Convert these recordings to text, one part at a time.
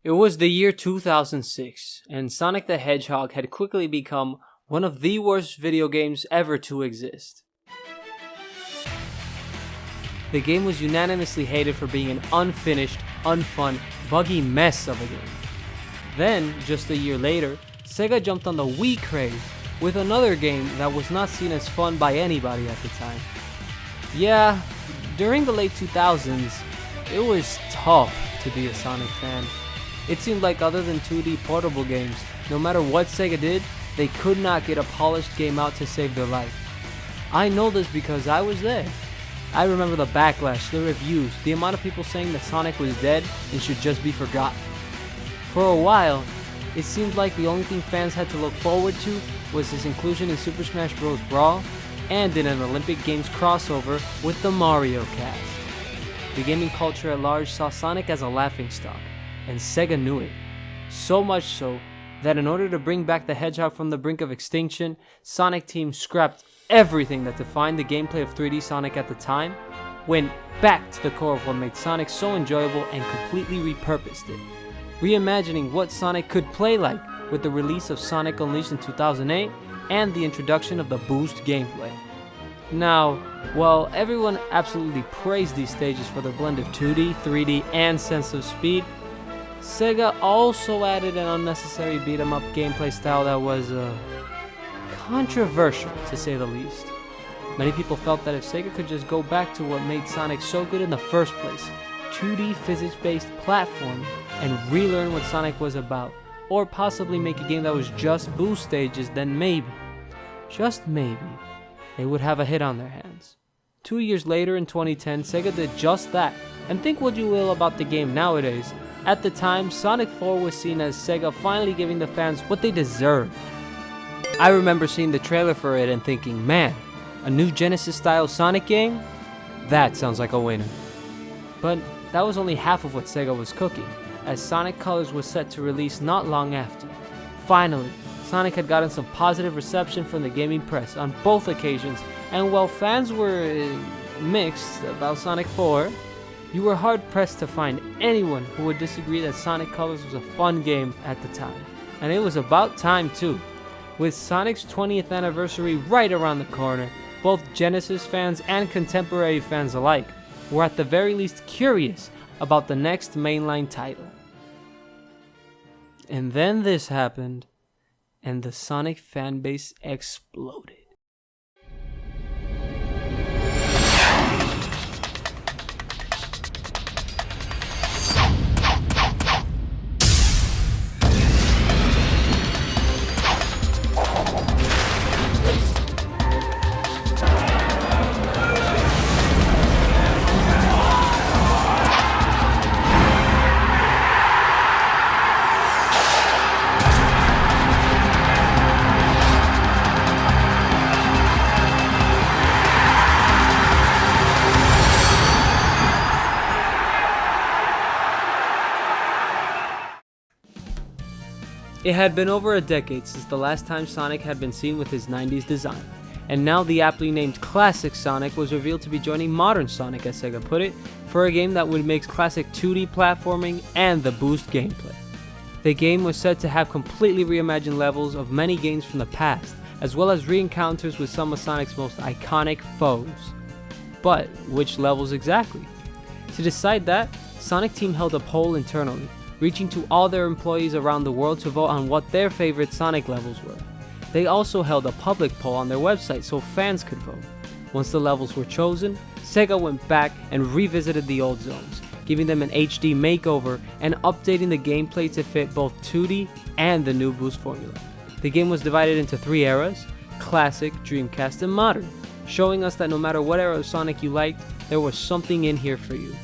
It was the year 2006, and Sonic the Hedgehog had quickly become one of the worst video games ever to exist. The game was unanimously hated for being an unfinished, unfun, buggy mess of a game. Then, just a year later, SEGA jumped on the Wii craze with another game that was not seen as fun by anybody at the time. Yeah, during the late 2000s, it was tough to be a Sonic fan. It seemed like other than 2D portable games, no matter what SEGA did, they could not get a polished game out to save their life. I know this because I was there. I remember the backlash, the reviews, the amount of people saying that Sonic was dead and should just be forgotten. For a while, it seemed like the only thing fans had to look forward to was his inclusion in Super Smash Bros. Brawl and in an Olympic Games crossover with the Mario cast. The gaming culture at large saw Sonic as a laughingstock, and SEGA knew it. So much so that in order to bring back the Hedgehog from the brink of extinction, Sonic Team scrapped everything that defined the gameplay of 3D Sonic at the time, went back to the core of what made Sonic so enjoyable and completely repurposed it, reimagining what Sonic could play like with the release of Sonic Unleashed in 2008 and the introduction of the boost gameplay. Now, while everyone absolutely praised these stages for their blend of 2D, 3D, and sense of speed, SEGA also added an unnecessary beat-em-up gameplay style that was controversial, to say the least. Many people felt that if SEGA could just go back to what made Sonic so good in the first place, 2D physics-based platforming, and relearn what Sonic was about, or possibly make a game that was just boost stages, then maybe, just maybe, they would have a hit on their hands. 2 years later in 2010, SEGA did just that, and think what you will about the game nowadays. At the time, Sonic 4 was seen as SEGA finally giving the fans what they deserved. I remember seeing the trailer for it and thinking, man, a new Genesis-style Sonic game? That sounds like a winner. But that was only half of what SEGA was cooking, as Sonic Colors was set to release not long after. Finally, Sonic had gotten some positive reception from the gaming press on both occasions, and while fans were mixed about Sonic 4, you were hard-pressed to find anyone who would disagree that Sonic Colors was a fun game at the time. And it was about time too. With Sonic's 20th anniversary right around the corner, both Genesis fans and contemporary fans alike were at the very least curious about the next mainline title. And then this happened, and the Sonic fanbase exploded. It had been over a decade since the last time Sonic had been seen with his 90s design, and now the aptly named Classic Sonic was revealed to be joining Modern Sonic, as SEGA put it, for a game that would mix classic 2D platforming and the boost gameplay. The game was said to have completely reimagined levels of many games from the past, as well as re-encounters with some of Sonic's most iconic foes. But which levels exactly? To decide that, Sonic Team held a poll internally, reaching to all their employees around the world to vote on what their favorite Sonic levels were. They also held a public poll on their website so fans could vote. Once the levels were chosen, SEGA went back and revisited the old zones, giving them an HD makeover and updating the gameplay to fit both 2D and the new boost formula. The game was divided into 3 eras: Classic, Dreamcast, and Modern, showing us that no matter what era of Sonic you liked, there was something in here for you.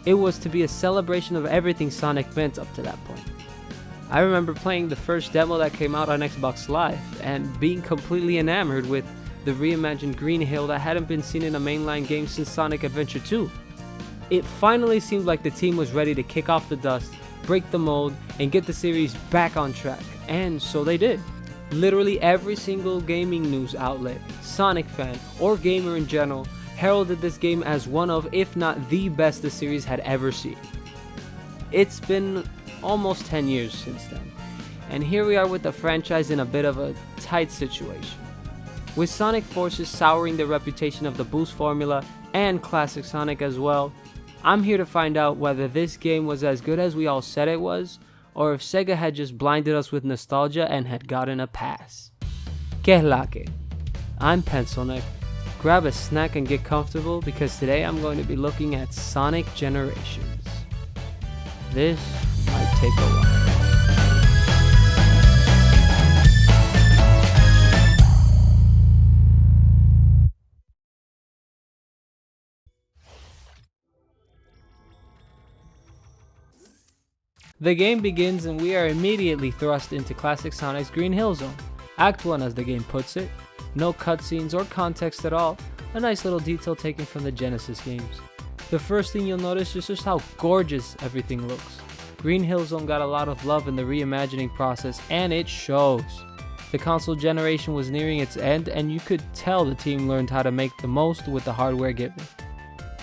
It was to be a celebration of everything Sonic meant up to that point. I remember playing the first demo that came out on Xbox Live and being completely enamored with the reimagined Green Hill that hadn't been seen in a mainline game since Sonic Adventure 2. It finally seemed like the team was ready to kick off the dust, break the mold, and get the series back on track, and so they did. Literally every single gaming news outlet, Sonic fan, or gamer in general heralded this game as one of, if not the best the series had ever seen. It's been almost 10 years since then. And here we are with the franchise in a bit of a tight situation. With Sonic Forces souring the reputation of the boost formula and classic Sonic as well, I'm here to find out whether this game was as good as we all said it was, or if Sega had just blinded us with nostalgia and had gotten a pass. Que es la que? I'm Pencilneck. Grab a snack and get comfortable because today I'm going to be looking at Sonic Generations. This might take a while. The game begins and we are immediately thrust into classic Sonic's Green Hill Zone. Act 1 as the game puts it. No cutscenes or context at all, a nice little detail taken from the Genesis games. The first thing you'll notice is just how gorgeous everything looks. Green Hill Zone got a lot of love in the reimagining process and it shows. The console generation was nearing its end and you could tell the team learned how to make the most with the hardware given.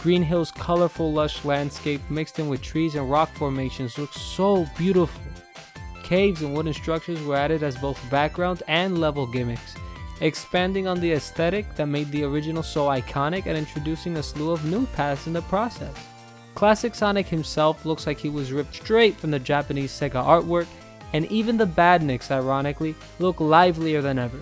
Green Hill's colorful lush landscape mixed in with trees and rock formations looks so beautiful. Caves and wooden structures were added as both background and level gimmicks, expanding on the aesthetic that made the original so iconic and introducing a slew of new paths in the process. Classic Sonic himself looks like he was ripped straight from the Japanese Sega artwork, and even the badniks, ironically, look livelier than ever.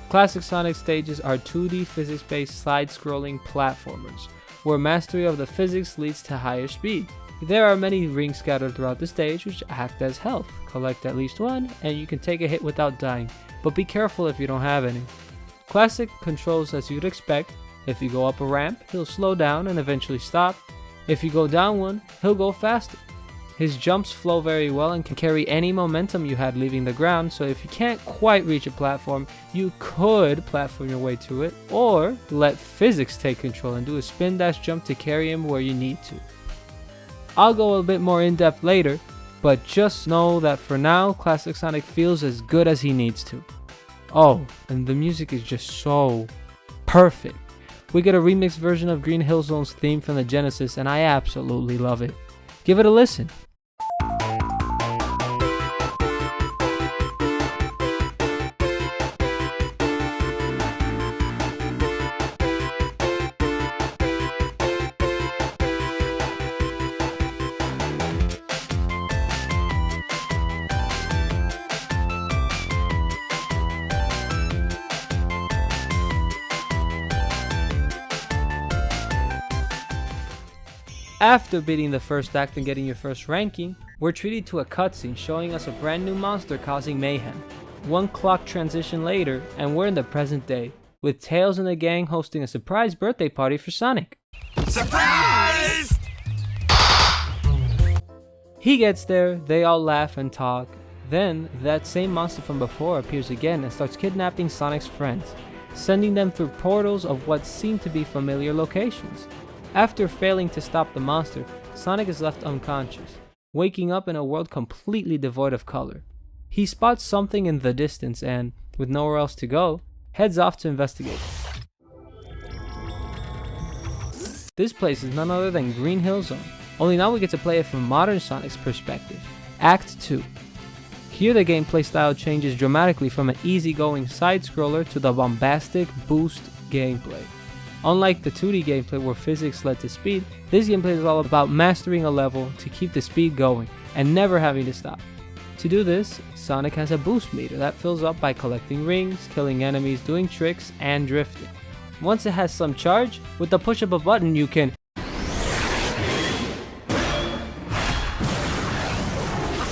Classic Sonic stages are 2D physics-based side-scrolling platformers, where mastery of the physics leads to higher speed. There are many rings scattered throughout the stage which act as health. Collect at least one and you can take a hit without dying, but be careful if you don't have any. Classic controls as you'd expect. If you go up a ramp, he'll slow down and eventually stop. If you go down one, he'll go faster. His jumps flow very well and can carry any momentum you had leaving the ground, so if you can't quite reach a platform, you could platform your way to it, or let physics take control and do a spin dash jump to carry him where you need to. I'll go a bit more in depth later, but just know that for now, Classic Sonic feels as good as he needs to. Oh, and the music is just so perfect. We get a remixed version of Green Hill Zone's theme from the Genesis and I absolutely love it. Give it a listen. After beating the first act and getting your first ranking, we're treated to a cutscene showing us a brand new monster causing mayhem. One clock transition later, and we're in the present day, with Tails and the gang hosting a surprise birthday party for Sonic. Surprise! He gets there, they all laugh and talk. Then, that same monster from before appears again and starts kidnapping Sonic's friends, sending them through portals of what seem to be familiar locations. After failing to stop the monster, Sonic is left unconscious, waking up in a world completely devoid of color. He spots something in the distance and, with nowhere else to go, heads off to investigate. This place is none other than Green Hill Zone, only now we get to play it from modern Sonic's perspective. Act 2. Here the gameplay style changes dramatically from an easygoing side-scroller to the bombastic boost gameplay. Unlike the 2D gameplay where physics led to speed, this gameplay is all about mastering a level to keep the speed going and never having to stop. To do this, Sonic has a boost meter that fills up by collecting rings, killing enemies, doing tricks, and drifting. Once it has some charge, with the push of a button you can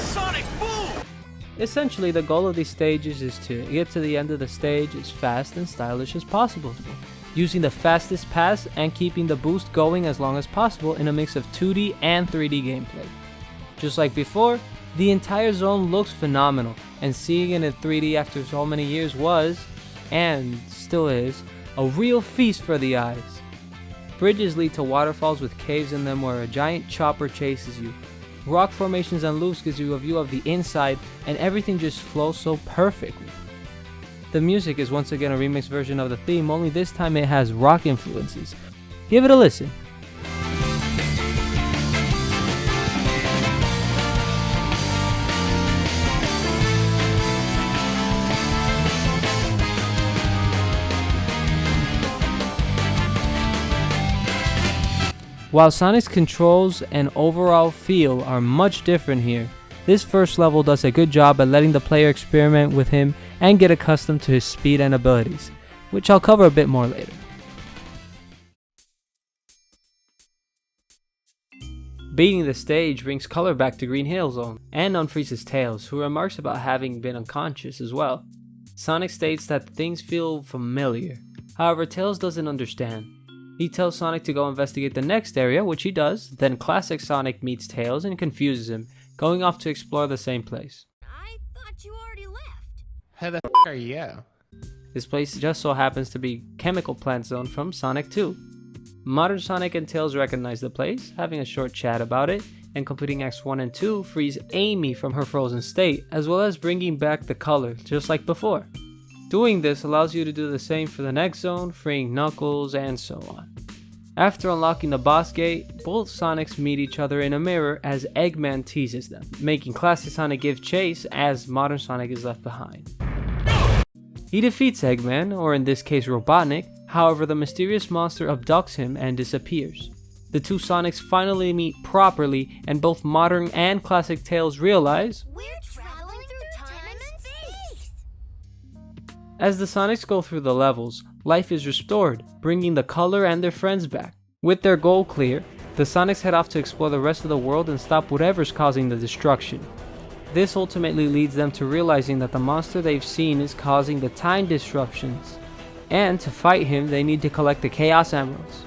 Sonic boom! Essentially, the goal of these stages is to get to the end of the stage as fast and stylish as possible, using the fastest paths and keeping the boost going as long as possible in a mix of 2D and 3D gameplay. Just like before, the entire zone looks phenomenal, and seeing it in 3D after so many years was, and still is, a real feast for the eyes. Bridges lead to waterfalls with caves in them where a giant chopper chases you. Rock formations and loops gives you a view of the inside, and everything just flows so perfectly. The music is once again a remixed version of the theme, only this time it has rock influences. Give it a listen. While Sonic's controls and overall feel are much different here, this first level does a good job at letting the player experiment with him and get accustomed to his speed and abilities, which I'll cover a bit more later. Beating the stage brings color back to Green Hill Zone, and unfreezes Tails, who remarks about having been unconscious as well. Sonic states that things feel familiar, however Tails doesn't understand. He tells Sonic to go investigate the next area, which he does, then Classic Sonic meets Tails and confuses him, going off to explore the same place. I thought you already left. How the are you? This place just so happens to be Chemical Plant Zone from Sonic 2. Modern Sonic and Tails recognize the place, having a short chat about it, and completing Acts 1 and 2 frees Amy from her frozen state, as well as bringing back the color, just like before. Doing this allows you to do the same for the next zone, freeing Knuckles, and so on. After unlocking the boss gate, both Sonics meet each other in a mirror as Eggman teases them, making Classic Sonic give chase as Modern Sonic is left behind. He defeats Eggman, or in this case Robotnik, however the mysterious monster abducts him and disappears. The two Sonics finally meet properly, and both Modern and Classic Tails realize We're traveling through time and space. as the Sonics go through the levels, life is restored, bringing the color and their friends back. With their goal clear, the Sonics head off to explore the rest of the world and stop whatever's causing the destruction. This ultimately leads them to realizing that the monster they've seen is causing the time disruptions, and to fight him they need to collect the Chaos Emeralds.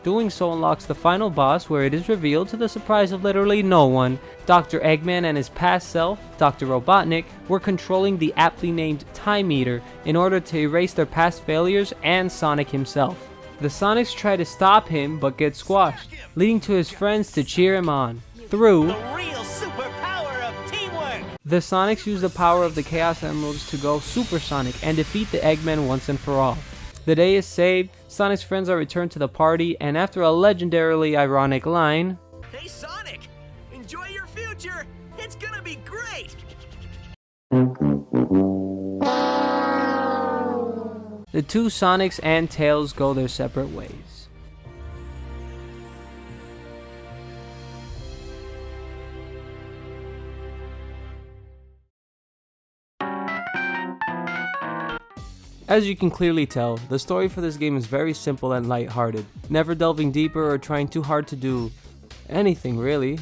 Doing so unlocks the final boss, where it is revealed, to the surprise of literally no one, Dr. Eggman and his past self, Dr. Robotnik, were controlling the aptly named Time Eater in order to erase their past failures and Sonic himself. The Sonics try to stop him but get squashed, leading to his friends to cheer him on. Through The real superpower of teamwork! the Sonics use the power of the Chaos Emeralds to go supersonic and defeat the Eggman once and for all. The day is saved, Sonic's friends are returned to the party, and after a legendarily ironic line, Hey Sonic! Enjoy your future! It's gonna be great! the two Sonics and Tails go their separate ways. As you can clearly tell, the story for this game is very simple and lighthearted, never delving deeper or trying too hard to do anything really.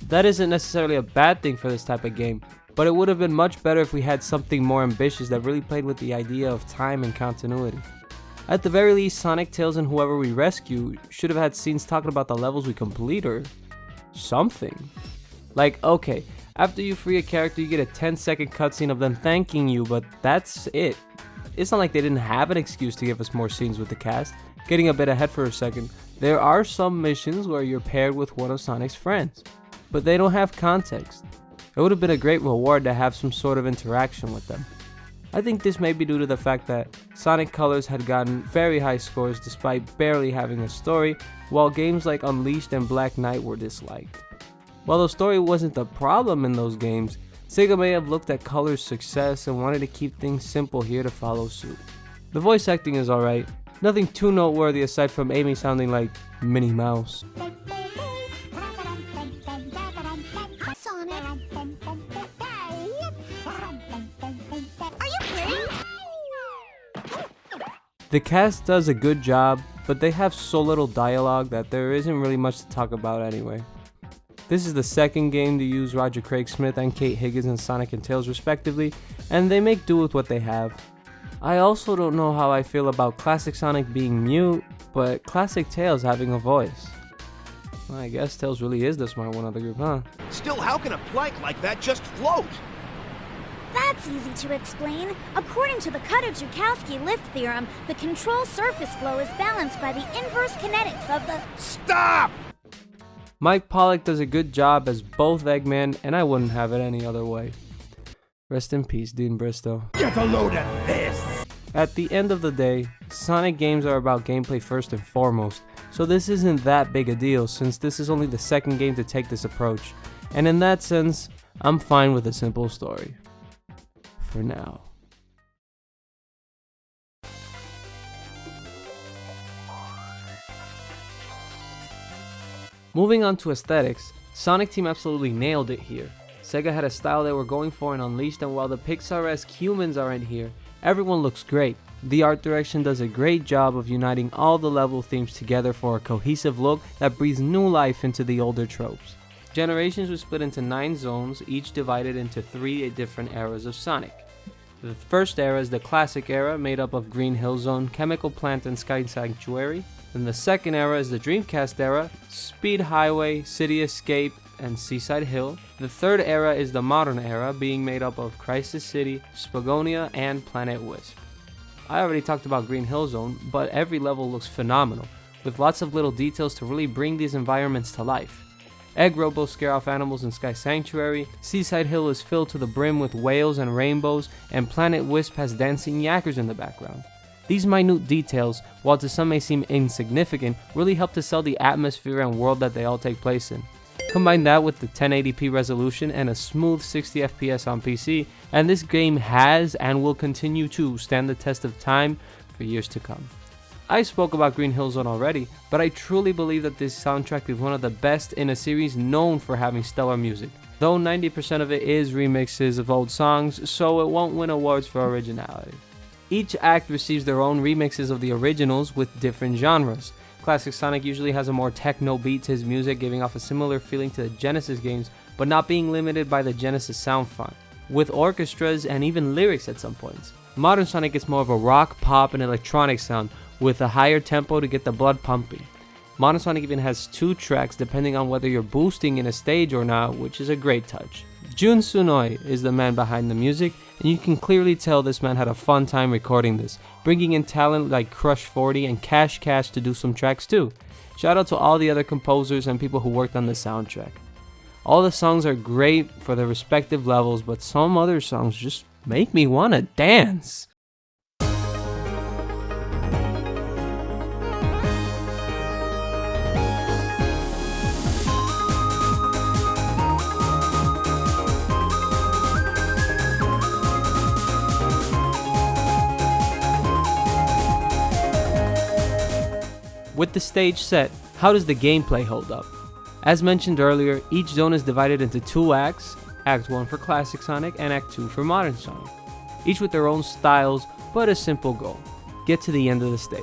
That isn't necessarily a bad thing for this type of game, but it would have been much better if we had something more ambitious that really played with the idea of time and continuity. At the very least, Sonic, Tails, and whoever we rescue should have had scenes talking about the levels we complete or something. Like, okay, after you free a character you get a 10-second cutscene of them thanking you, but that's it. It's not like they didn't have an excuse to give us more scenes with the cast. Getting a bit ahead for a second, there are some missions where you're paired with one of Sonic's friends, but they don't have context. It would have been a great reward to have some sort of interaction with them. I think this may be due to the fact that Sonic Colors had gotten very high scores despite barely having a story, while games like Unleashed and Black Knight were disliked. While the story wasn't the problem in those games, SEGA may have looked at Color's success and wanted to keep things simple here to follow suit. The voice acting is alright, nothing too noteworthy aside from Amy sounding like Minnie Mouse. Sonic. Are you kidding? The cast does a good job, but they have so little dialogue that there isn't really much to talk about anyway. This is the second game to use Roger Craig Smith and Kate Higgins in Sonic and Tails respectively, and they make do with what they have. I also don't know how I feel about Classic Sonic being mute, but Classic Tails having a voice. Well, I guess Tails really is the smart one of the group, huh? Still, how can a plank like that just float? That's easy to explain. According to the Cutter-Joukowski lift theorem, the control surface flow is balanced by the inverse kinetics of the... Stop! Mike Pollock does a good job as both Eggman, and I wouldn't have it any other way. Rest in peace, Dean Bristow. Get a load of this! At the end of the day, Sonic games are about gameplay first and foremost, so this isn't that big a deal since this is only the second game to take this approach, and in that sense, I'm fine with a simple story. For now. Moving on to aesthetics, Sonic Team absolutely nailed it here. SEGA had a style they were going for in Unleashed, and while the Pixar-esque humans aren't here, everyone looks great. The art direction does a great job of uniting all the level themes together for a cohesive look that breathes new life into the older tropes. Generations was split into 9 zones, each divided into 3 different eras of Sonic. The first era is the classic era, made up of Green Hill Zone, Chemical Plant, and Sky Sanctuary. Then the second era is the Dreamcast era, Speed Highway, City Escape, and Seaside Hill. The third era is the modern era, being made up of Crisis City, Spagonia, and Planet Wisp. I already talked about Green Hill Zone, but every level looks phenomenal, with lots of little details to really bring these environments to life. Egg Robo scare off animals in Sky Sanctuary, Seaside Hill is filled to the brim with whales and rainbows, and Planet Wisp has dancing yakkers in the background. These minute details, while to some may seem insignificant, really help to sell the atmosphere and world that they all take place in. Combine that with the 1080p resolution and a smooth 60 FPS on PC, and this game has and will continue to stand the test of time for years to come. I spoke about Green Hill Zone already, but I truly believe that this soundtrack is one of the best in a series known for having stellar music, though 90% of it is remixes of old songs, so it won't win awards for originality. Each act receives their own remixes of the originals with different genres. Classic Sonic usually has a more techno beat to his music, giving off a similar feeling to the Genesis games, but not being limited by the Genesis sound font, with orchestras and even lyrics at some points. Modern Sonic gets more of a rock, pop, and electronic sound, with a higher tempo to get the blood pumping. Modern Sonic even has 2 tracks depending on whether you're boosting in a stage or not, which is a great touch. Jun Tsunoi is the man behind the music, and you can clearly tell this man had a fun time recording this, bringing in talent like Crush 40 and Cash Cash to do some tracks too. Shout out to all the other composers and people who worked on the soundtrack. All the songs are great for their respective levels, but some other songs just make me wanna dance. With the stage set, how does the gameplay hold up? As mentioned earlier, each zone is divided into 2 acts, Act 1 for Classic Sonic and Act 2 for Modern Sonic, each with their own styles but a simple goal: get to the end of the stage.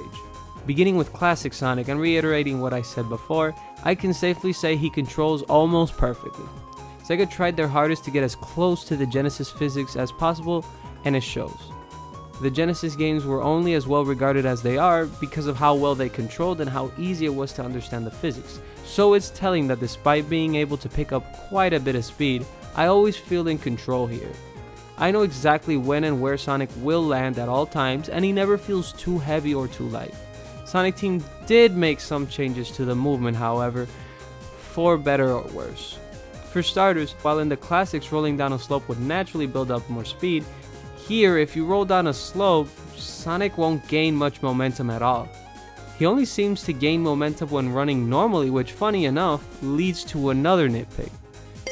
Beginning with Classic Sonic and reiterating what I said before, I can safely say he controls almost perfectly. SEGA tried their hardest to get as close to the Genesis physics as possible, and it shows. The Genesis games were only as well regarded as they are because of how well they controlled and how easy it was to understand the physics. So it's telling that despite being able to pick up quite a bit of speed, I always feel in control here. I know exactly when and where Sonic will land at all times, and he never feels too heavy or too light. Sonic Team did make some changes to the movement, however, for better or worse. For starters, while in the classics rolling down a slope would naturally build up more speed, here, if you roll down a slope, Sonic won't gain much momentum at all. He only seems to gain momentum when running normally, which, funny enough, leads to another nitpick.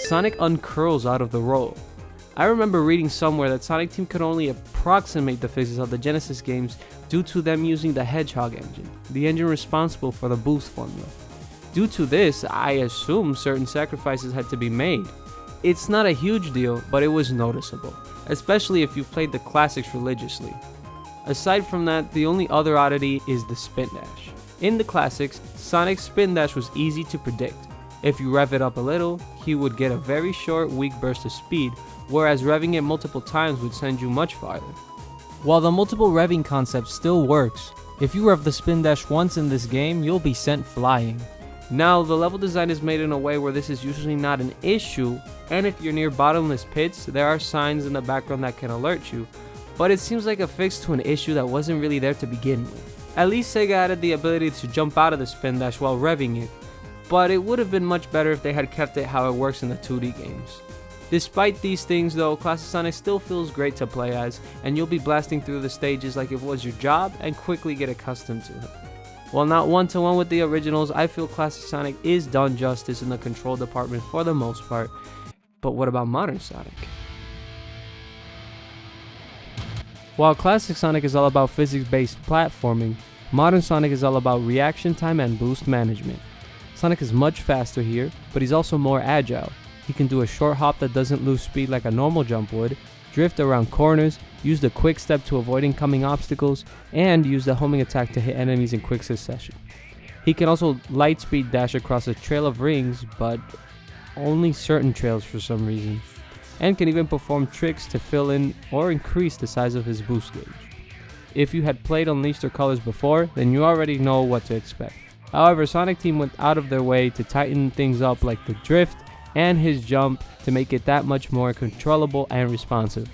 Sonic uncurls out of the roll. I remember reading somewhere that Sonic Team could only approximate the physics of the Genesis games due to them using the Hedgehog engine, the engine responsible for the boost formula. Due to this, I assume certain sacrifices had to be made. It's not a huge deal, but it was noticeable, especially if you've played the classics religiously. Aside from that, the only other oddity is the spin dash. In the classics, Sonic's spin dash was easy to predict. If you rev it up a little, he would get a very short, weak burst of speed, whereas revving it multiple times would send you much farther. While the multiple revving concept still works, if you rev the spin dash once in this game, you'll be sent flying. Now, the level design is made in a way where this is usually not an issue, and if you're near bottomless pits, there are signs in the background that can alert you, but it seems like a fix to an issue that wasn't really there to begin with. At least SEGA added the ability to jump out of the spin dash while revving it, but it would have been much better if they had kept it how it works in the 2D games. Despite these things though, Classic Sonic still feels great to play as, and you'll be blasting through the stages like it was your job and quickly get accustomed to it. While not one-to-one with the originals, I feel Classic Sonic is done justice in the control department for the most part. But what about Modern Sonic? While Classic Sonic is all about physics-based platforming, Modern Sonic is all about reaction time and boost management. Sonic is much faster here, but he's also more agile. He can do a short hop that doesn't lose speed like a normal jump would, drift around corners, use the quick step to avoid incoming obstacles, and use the homing attack to hit enemies in quick succession. He can also light speed dash across a trail of rings, but only certain trails for some reason, and can even perform tricks to fill in or increase the size of his boost gauge. If you had played Unleashed or Colors before, then you already know what to expect. However, Sonic Team went out of their way to tighten things up like the drift and his jump to make it that much more controllable and responsive.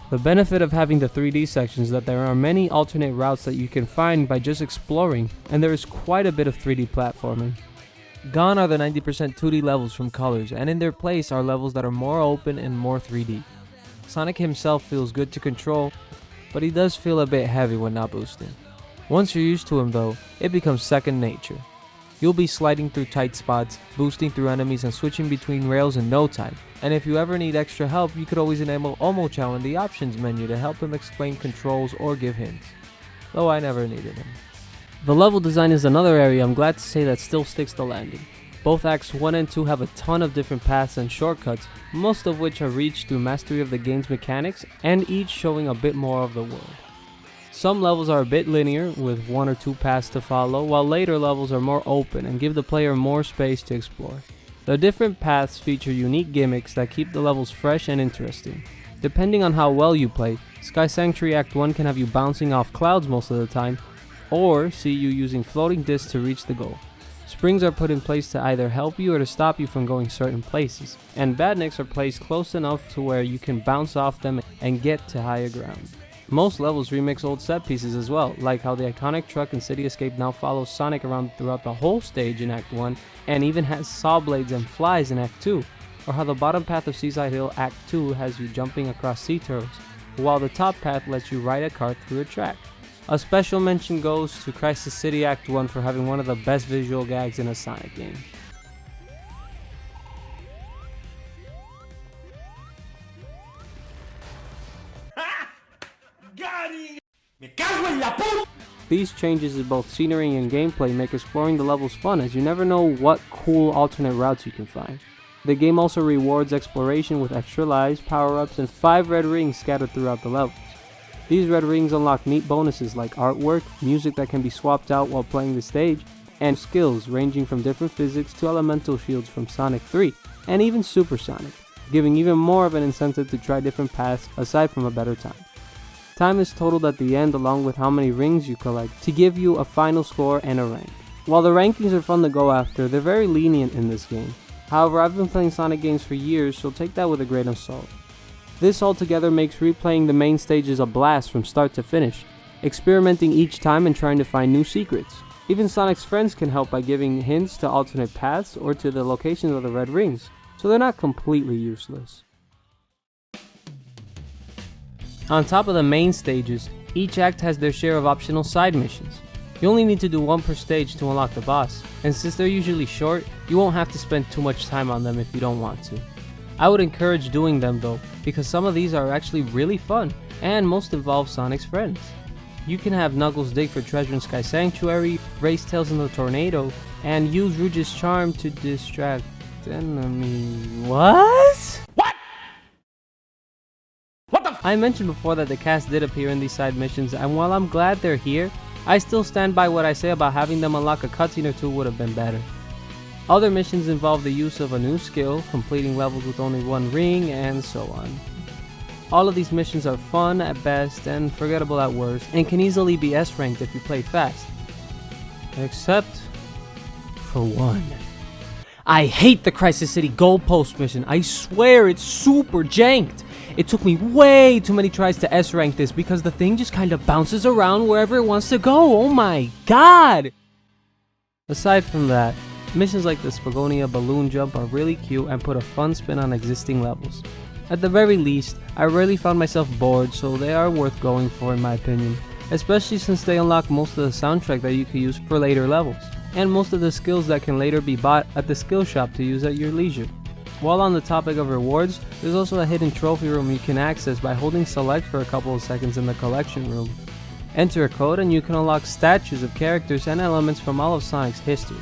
The benefit of having the 3D sections is that there are many alternate routes that you can find by just exploring, and there is quite a bit of 3D platforming. Gone are the 90% 2D levels from Colors, and in their place are levels that are more open and more 3D. Sonic himself feels good to control, but he does feel a bit heavy when not boosting. Once you're used to him though, it becomes second nature. You'll be sliding through tight spots, boosting through enemies and switching between rails in no time. And if you ever need extra help, you could always enable Omo-Chow in the options menu to help him explain controls or give hints. Though I never needed him. The level design is another area I'm glad to say that still sticks the landing. Both Acts 1 and 2 have a ton of different paths and shortcuts, most of which are reached through mastery of the game's mechanics, and each showing a bit more of the world. Some levels are a bit linear, with 1 or 2 paths to follow, while later levels are more open and give the player more space to explore. The different paths feature unique gimmicks that keep the levels fresh and interesting. Depending on how well you play, Sky Sanctuary Act 1 can have you bouncing off clouds most of the time, or see you using floating discs to reach the goal. Springs are put in place to either help you or to stop you from going certain places, and badniks are placed close enough to where you can bounce off them and get to higher ground. Most levels remix old set pieces as well, like how the iconic truck in City Escape now follows Sonic around throughout the whole stage in Act 1 and even has saw blades and flies in Act 2, or how the bottom path of Seaside Hill Act 2 has you jumping across sea turtles, while the top path lets you ride a cart through a track. A special mention goes to Crisis City Act 1 for having one of the best visual gags in a Sonic game. These changes in both scenery and gameplay make exploring the levels fun, as you never know what cool alternate routes you can find. The game also rewards exploration with extra lives, power-ups, and 5 red rings scattered throughout the levels. These red rings unlock neat bonuses like artwork, music that can be swapped out while playing the stage, and skills ranging from different physics to elemental shields from Sonic 3, and even Supersonic, giving even more of an incentive to try different paths aside from a better time. Time is totaled at the end along with how many rings you collect to give you a final score and a rank. While the rankings are fun to go after, they're very lenient in this game. However, I've been playing Sonic games for years, so take that with a grain of salt. This altogether makes replaying the main stages a blast from start to finish, experimenting each time and trying to find new secrets. Even Sonic's friends can help by giving hints to alternate paths or to the locations of the red rings, so they're not completely useless. On top of the main stages, each act has their share of optional side missions. You only need to do 1 per stage to unlock the boss, and since they're usually short, you won't have to spend too much time on them if you don't want to. I would encourage doing them though, because some of these are actually really fun, and most involve Sonic's friends. You can have Knuckles dig for treasure in Sky Sanctuary, race Tails in the tornado, and use Rouge's charm to distract enemies. What? I mentioned before that the cast did appear in these side missions, and while I'm glad they're here, I still stand by what I say about having them unlock a cutscene or 2 would have been better. Other missions involve the use of a new skill, completing levels with only 1 ring, and so on. All of these missions are fun at best and forgettable at worst, and can easily be S-ranked if you play fast. Except for one. I hate the Crisis City Goalpost mission. I swear it's super janked. It took me way too many tries to S-rank this because the thing just kind of bounces around wherever it wants to go. Oh my god! Aside from that, missions like the Spagonia balloon jump are really cute and put a fun spin on existing levels. At the very least, I rarely found myself bored, so they are worth going for in my opinion, especially since they unlock most of the soundtrack that you can use for later levels, and most of the skills that can later be bought at the skill shop to use at your leisure. While on the topic of rewards, there's also a hidden trophy room you can access by holding select for a couple of seconds in the collection room. Enter a code and you can unlock statues of characters and elements from all of Sonic's history.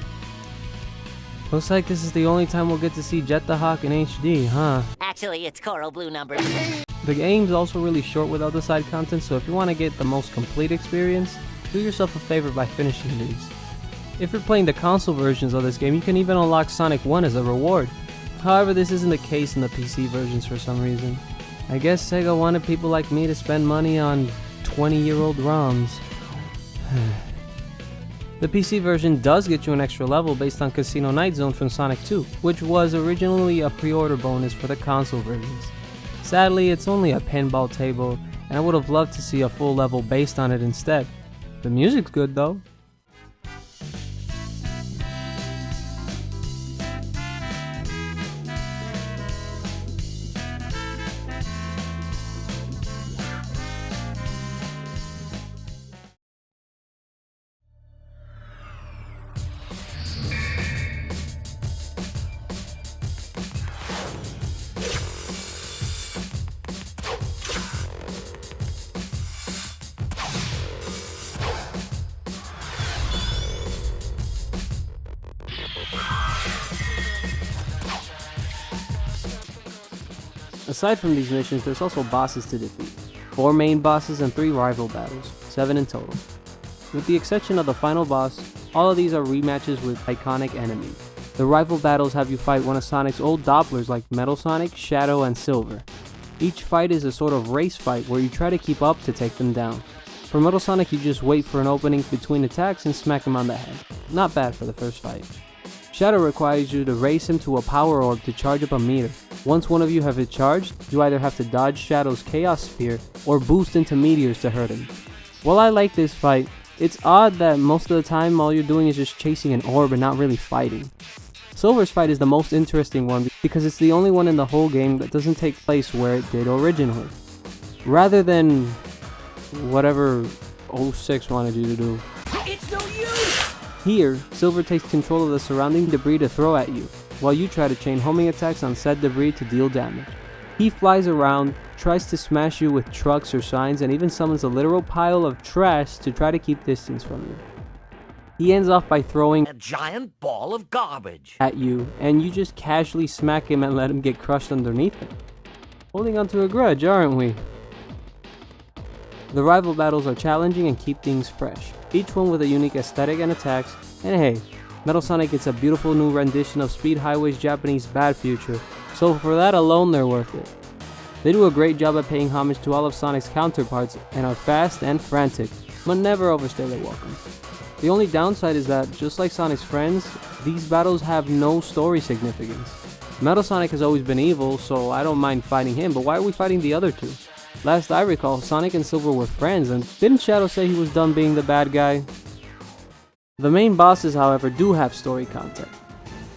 Looks like this is the only time we'll get to see Jet the Hawk in HD, huh? Actually, it's Coral Blue number 2. The game's also really short without the side content, so if you want to get the most complete experience, do yourself a favor by finishing these. If you're playing the console versions of this game, you can even unlock Sonic 1 as a reward. However, this isn't the case in the PC versions for some reason. I guess Sega wanted people like me to spend money on 20-year-old ROMs. The PC version does get you an extra level based on Casino Night Zone from Sonic 2, which was originally a pre-order bonus for the console versions. Sadly, it's only a pinball table, and I would have loved to see a full level based on it instead. The music's good though. Aside from these missions, there's also bosses to defeat. 4 main bosses and 3 rival battles, 7 in total. With the exception of the final boss, all of these are rematches with iconic enemies. The rival battles have you fight one of Sonic's old Dopplers like Metal Sonic, Shadow, and Silver. Each fight is a sort of race fight where you try to keep up to take them down. For Metal Sonic, you just wait for an opening between attacks and smack him on the head. Not bad for the first fight. Shadow requires you to race him to a power orb to charge up a meter. Once one of you have it charged, you either have to dodge Shadow's Chaos Spear or boost into meteors to hurt him. While I like this fight, it's odd that most of the time all you're doing is just chasing an orb and not really fighting. Silver's fight is the most interesting one because it's the only one in the whole game that doesn't take place where it did originally. Rather than whatever 06 wanted you to do. It's no use! Here, Silver takes control of the surrounding debris to throw at you, while you try to chain homing attacks on said debris to deal damage. He flies around, tries to smash you with trucks or signs, and even summons a literal pile of trash to try to keep distance from you. He ends off by throwing A giant ball of garbage. at you, and you just casually smack him and let him get crushed underneath him. Holding onto a grudge, aren't we? The rival battles are challenging and keep things fresh, each one with a unique aesthetic and attacks, and hey, Metal Sonic gets a beautiful new rendition of Speed Highway's Japanese Bad Future, so for that alone they're worth it. They do a great job at paying homage to all of Sonic's counterparts and are fast and frantic, but never overstay their welcome. The only downside is that, just like Sonic's friends, these battles have no story significance. Metal Sonic has always been evil, so I don't mind fighting him, but why are we fighting the other two? Last I recall, Sonic and Silver were friends, and didn't Shadow say he was done being the bad guy? The main bosses, however, do have story content.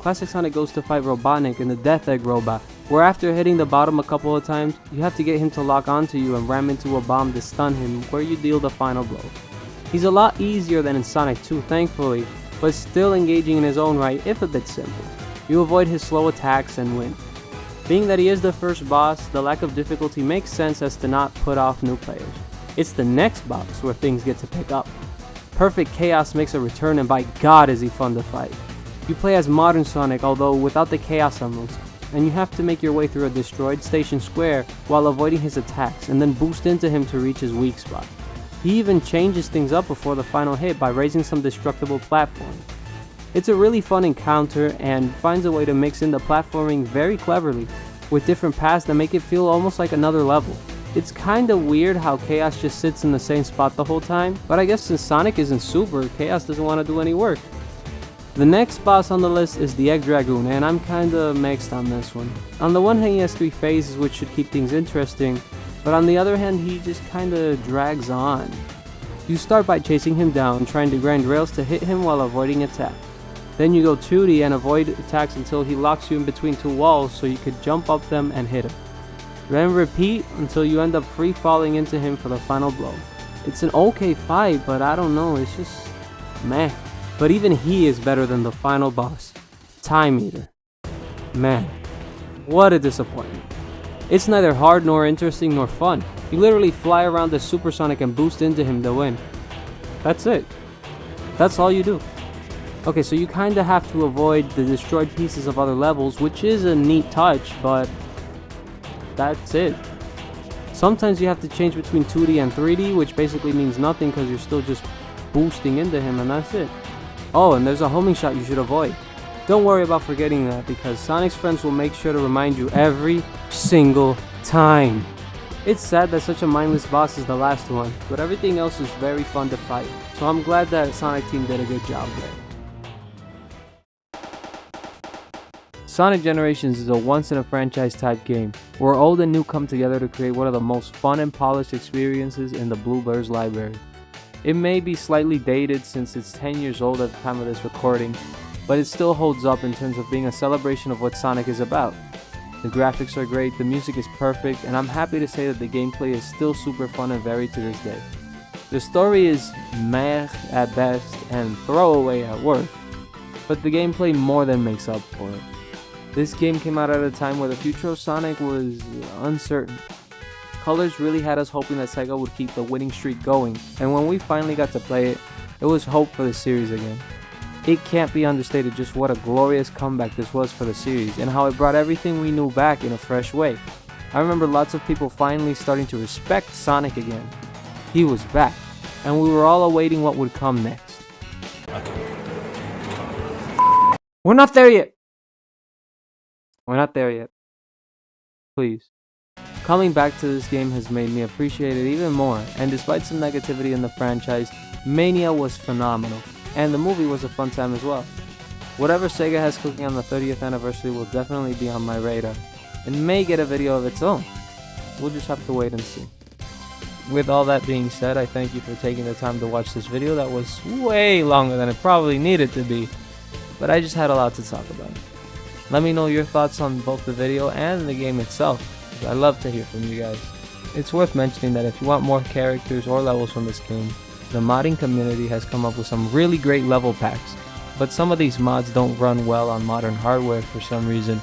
Classic Sonic goes to fight Robotnik and the Death Egg Robot, where after hitting the bottom a couple of times, you have to get him to lock onto you and ram into a bomb to stun him, where you deal the final blow. He's a lot easier than in Sonic 2, thankfully, but still engaging in his own right if a bit simple. You avoid his slow attacks and win. Being that he is the first boss, the lack of difficulty makes sense as to not put off new players. It's the next boss where things get to pick up. Perfect Chaos makes a return, and by God is he fun to fight. You play as modern Sonic, although without the Chaos Emeralds, and you have to make your way through a destroyed Station Square while avoiding his attacks, and then boost into him to reach his weak spot. He even changes things up before the final hit by raising some destructible platforms. It's a really fun encounter and finds a way to mix in the platforming very cleverly, with different paths that make it feel almost like another level. It's kinda weird how Chaos just sits in the same spot the whole time, but I guess since Sonic isn't Super, Chaos doesn't want to do any work. The next boss on the list is the Egg Dragoon, and I'm kinda mixed on this one. On the one hand, he has 3 phases which should keep things interesting, but on the other hand, he just kinda drags on. You start by chasing him down, trying to grind rails to hit him while avoiding attack. Then you go 2D and avoid attacks until he locks you in between 2 walls so you could jump up them and hit him. Then repeat until you end up free falling into him for the final blow. It's an okay fight, but I don't know, it's just meh. But even he is better than the final boss, Time Eater. Man, what a disappointment. It's neither hard nor interesting nor fun. You literally fly around the Super Sonic and boost into him to win. That's it. That's all you do. Okay, so you kinda have to avoid the destroyed pieces of other levels, which is a neat touch, but that's it. Sometimes you have to change between 2D and 3D, which basically means nothing because you're still just boosting into him, and that's it. Oh, and there's a homing shot you should avoid. Don't worry about forgetting that, because Sonic's friends will make sure to remind you every single time. It's sad that such a mindless boss is the last one, but everything else is very fun to fight, so I'm glad that Sonic Team did a good job there. Sonic Generations is a once-in-a-franchise type game, where old and new come together to create one of the most fun and polished experiences in the Bluebird's library. It may be slightly dated since it's 10 years old at the time of this recording, but it still holds up in terms of being a celebration of what Sonic is about. The graphics are great, the music is perfect, and I'm happy to say that the gameplay is still super fun and varied to this day. The story is meh at best and throwaway at worst, but the gameplay more than makes up for it. This game came out at a time where the future of Sonic was uncertain. Colors really had us hoping that SEGA would keep the winning streak going, and when we finally got to play it, it was hope for the series again. It can't be understated just what a glorious comeback this was for the series, and how it brought everything we knew back in a fresh way. I remember lots of people finally starting to respect Sonic again. He was back, and we were all awaiting what would come next. We're not there yet! We're not there yet. Please. Coming back to this game has made me appreciate it even more, and despite some negativity in the franchise, Mania was phenomenal, and the movie was a fun time as well. Whatever SEGA has cooking on the 30th anniversary will definitely be on my radar, and may get a video of its own. We'll just have to wait and see. With all that being said, I thank you for taking the time to watch this video that was way longer than it probably needed to be, but I just had a lot to talk about. Let me know your thoughts on both the video and the game itself, because I love to hear from you guys. It's worth mentioning that if you want more characters or levels from this game, the modding community has come up with some really great level packs, but some of these mods don't run well on modern hardware for some reason.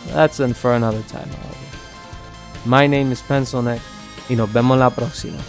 That's for another time, however. My name is Pencilneck, y nos vemos la próxima.